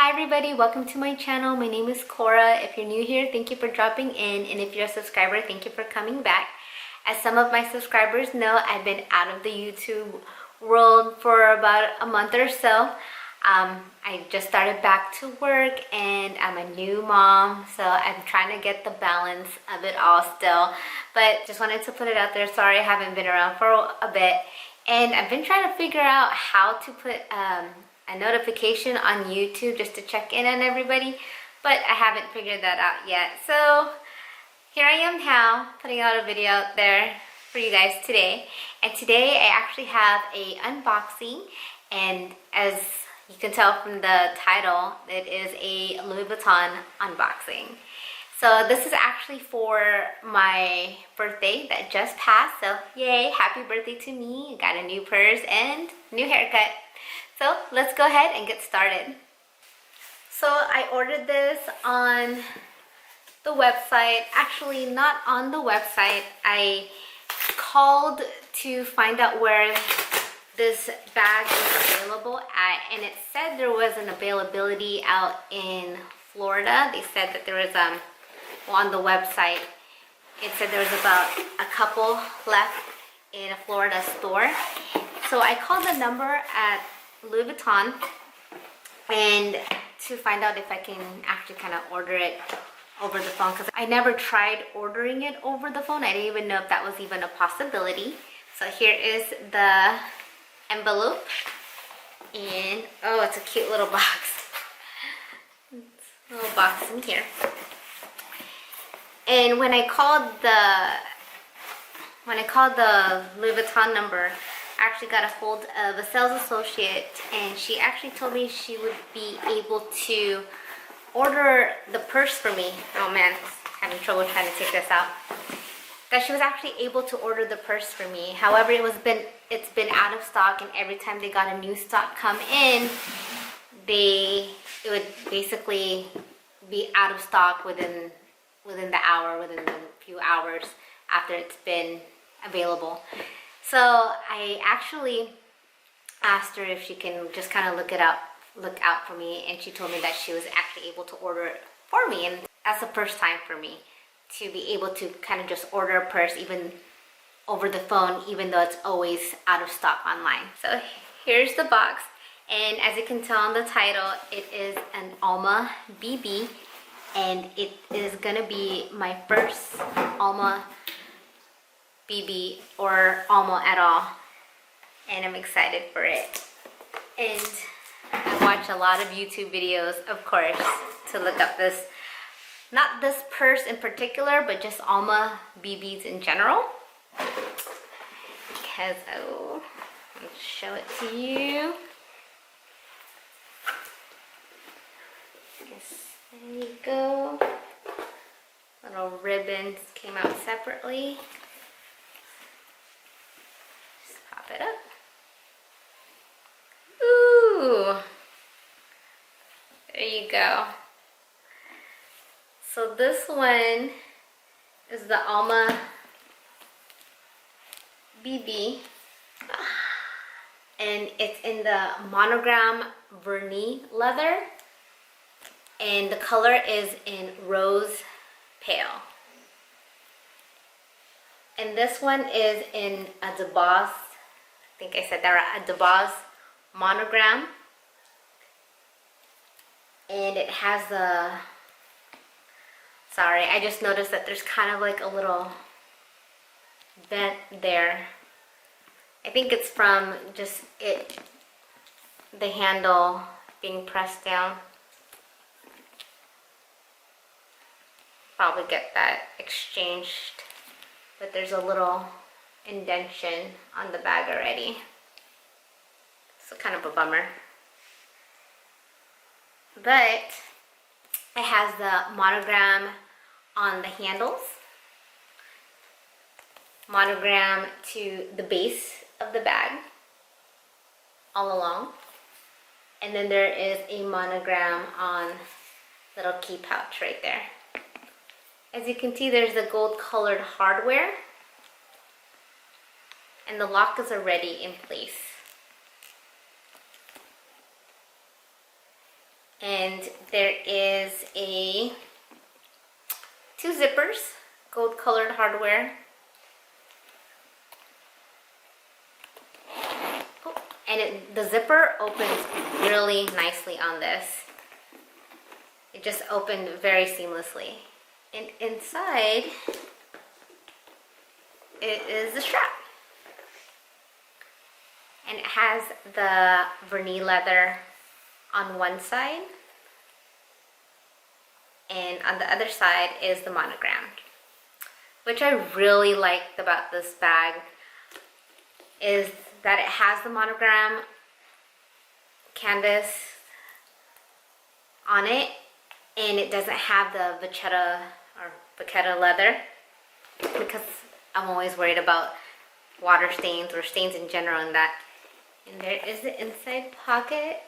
Hi everybody, welcome to my channel. My name is Cora. If you're new here, thank you for dropping in, and if you're a subscriber, thank you for coming back. As some of my subscribers know, I've been out of the YouTube world for about a month or so. I just started back to work and I'm a new mom, so I'm trying to get the balance of it all still, but just wanted to put it out there. Sorry I haven't been around for a bit, and I've been trying to figure out how to put a notification on YouTube just to check in on everybody, but I haven't figured that out yet. So here I am now, putting out a video out there for you guys today. And today I actually have a unboxing, and as you can tell from the title, it is a Louis Vuitton unboxing. So this is actually for my birthday that just passed, so yay, happy birthday to me. I got a new purse and new haircut. So let's go ahead and get started. So I ordered this on the website. Actually, not on the website. I called to find out where this bag is available at, and it said there was an availability out in Florida. They said that there was well, on the website it said there was about a couple left in a Florida store. So I called the number at Louis Vuitton and to find out if I can actually kind of order it over the phone, because I never tried ordering it over the phone. I didn't even know if that was even a possibility. So here is the envelope, and oh, it's a cute little box. It's a little box in here. And when I called the Louis Vuitton number, I actually got a hold of a sales associate, and she actually told me she would be able to order the purse for me. Oh man, having trouble trying to take this out. That she was actually able to order the purse for me. However, it's been out of stock, and every time they got a new stock come in, it would basically be out of stock within the hour, within a few hours after it's been available. So I actually asked her if she can just kind of look out for me, and she told me that she was actually able to order it for me, and that's the first time for me to be able to kind of just order a purse even over the phone, even though it's always out of stock online. So here's the box, and as you can tell on the title, it is an Alma BB, and it is gonna be my first Alma BB or Alma at all, and I'm excited for it. And I watch a lot of YouTube videos, of course, to look up this, not this purse in particular, but just Alma BBs in general. Because, oh, let's show it to you. There you go. Little ribbons came out separately. Just pop it up. Ooh, there you go. So this one is the Alma BB, and it's in the Monogram Vernis leather, and the color is in rose pale. And this one is in a DeBoss, I think I said that right, a DeBoss monogram, and it has the, sorry, I just noticed that there's kind of like a little vent there. I think it's from just the handle being pressed down. Probably get that exchanged, but there's a little indentation on the bag already. So kind of a bummer. But it has the monogram on the handles, monogram to the base of the bag all along, and then there is a monogram on little key pouch right there. As you can see, there's the gold colored hardware, and the lock is already in place. And there is two zippers, gold colored hardware. Oh, and the zipper opens really nicely on this. It just opened very seamlessly. And inside, it is the strap. And it has the Vernis leather on one side. And on the other side is the monogram. Which I really liked about this bag is that it has the monogram canvas on it. And it doesn't have the vachetta leather, because I'm always worried about water stains or stains in general in that. And there is the inside pocket.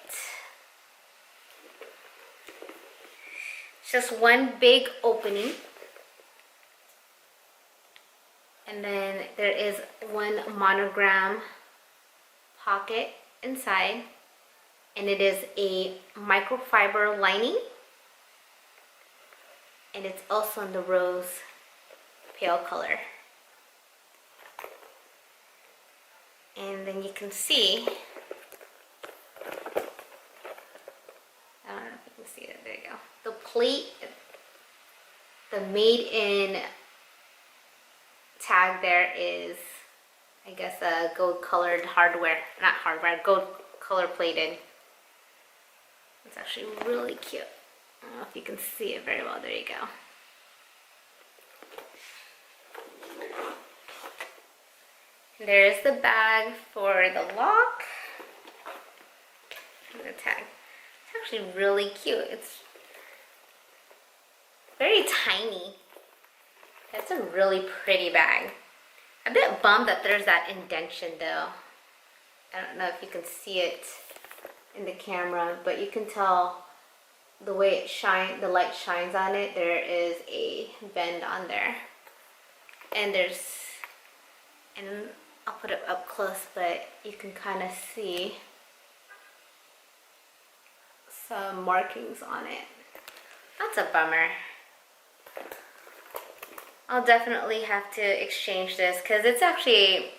It's just one big opening. And then there is one monogram pocket inside. And it is a microfiber lining. And it's also in the rose pale color. And then you can see, I don't know if you can see it, there you go. The plate, the made in tag there is, I guess, a gold colored hardware, not hardware, gold color plated. It's actually really cute. I don't know if you can see it very well. There you go. There's the bag for the lock and the tag. It's actually really cute. It's very tiny. It's a really pretty bag. I'm a bit bummed that there's that indentation though. I don't know if you can see it in the camera, but you can tell the way it shines, the light shines on it, there is a bend on there. And I'll put it up close, but you can kind of see some markings on it. That's a bummer. I'll definitely have to exchange this because it's actually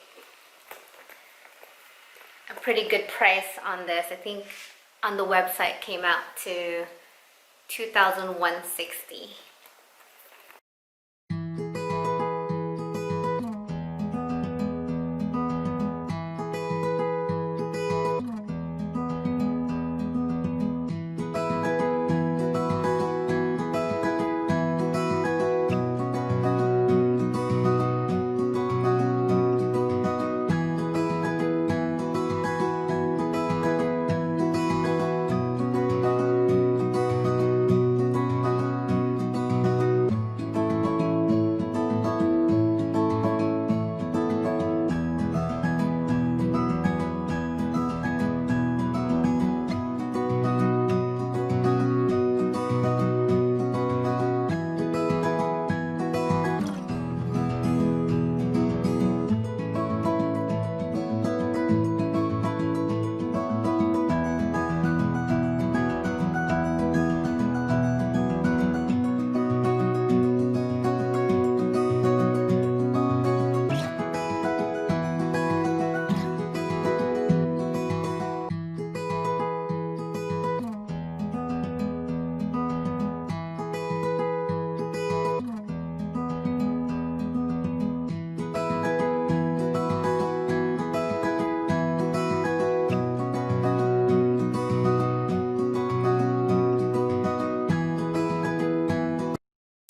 a pretty good price on this. I think on the website came out to $2,160.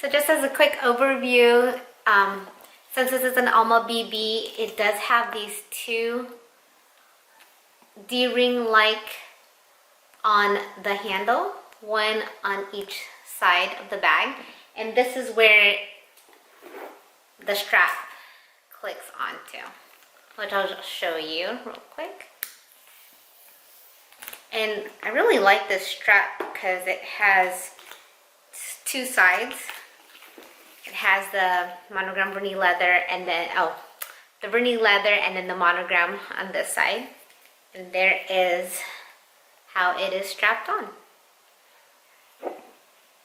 So just as a quick overview, since this is an Alma BB, it does have these two D-ring-like on the handle, one on each side of the bag. And this is where the strap clicks onto, which I'll just show you real quick. And I really like this strap because it has two sides. It has the monogram Vernis leather and then, the Vernis leather and then the monogram on this side. And there is how it is strapped on.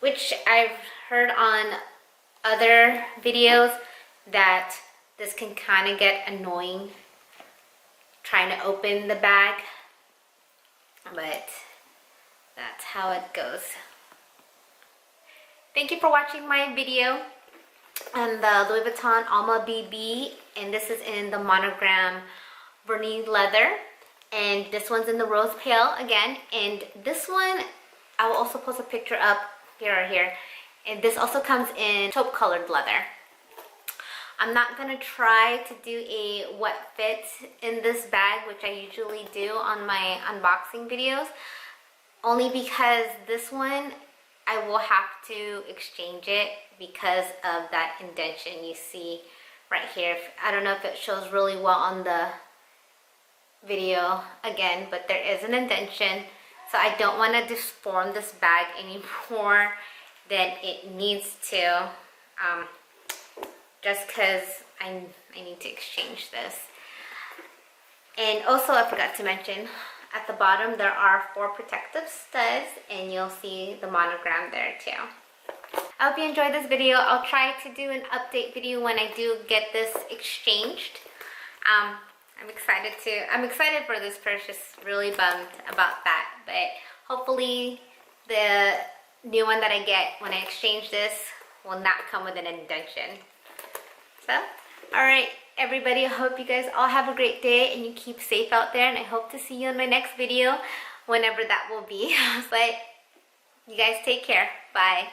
which I've heard on other videos that this can kind of get annoying trying to open the bag, but that's how it goes. Thank you for watching my video on the Louis Vuitton Alma BB, and this is in the Monogram Vernis leather, and this one's in the rose pale again, and this one I will also post a picture up here or here, and this also comes in taupe colored leather. I'm not gonna try to do a wet fit in this bag, which I usually do on my unboxing videos, only because this one I will have to exchange it because of that indentation you see right here. I don't know if it shows really well on the video again, but there is an indentation, so I don't want to deform this bag any more than it needs to, just because I need to exchange this. And also, I forgot to mention, at the bottom there are 4 protective studs, and you'll see the monogram there too. I hope you enjoyed this video. I'll try to do an update video when I do get this exchanged. I'm excited for this purchase. Really bummed about that, but hopefully the new one that I get when I exchange this will not come with an indentation. So, alright everybody, I hope you guys all have a great day and you keep safe out there, and I hope to see you in my next video, whenever that will be. But you guys take care. Bye.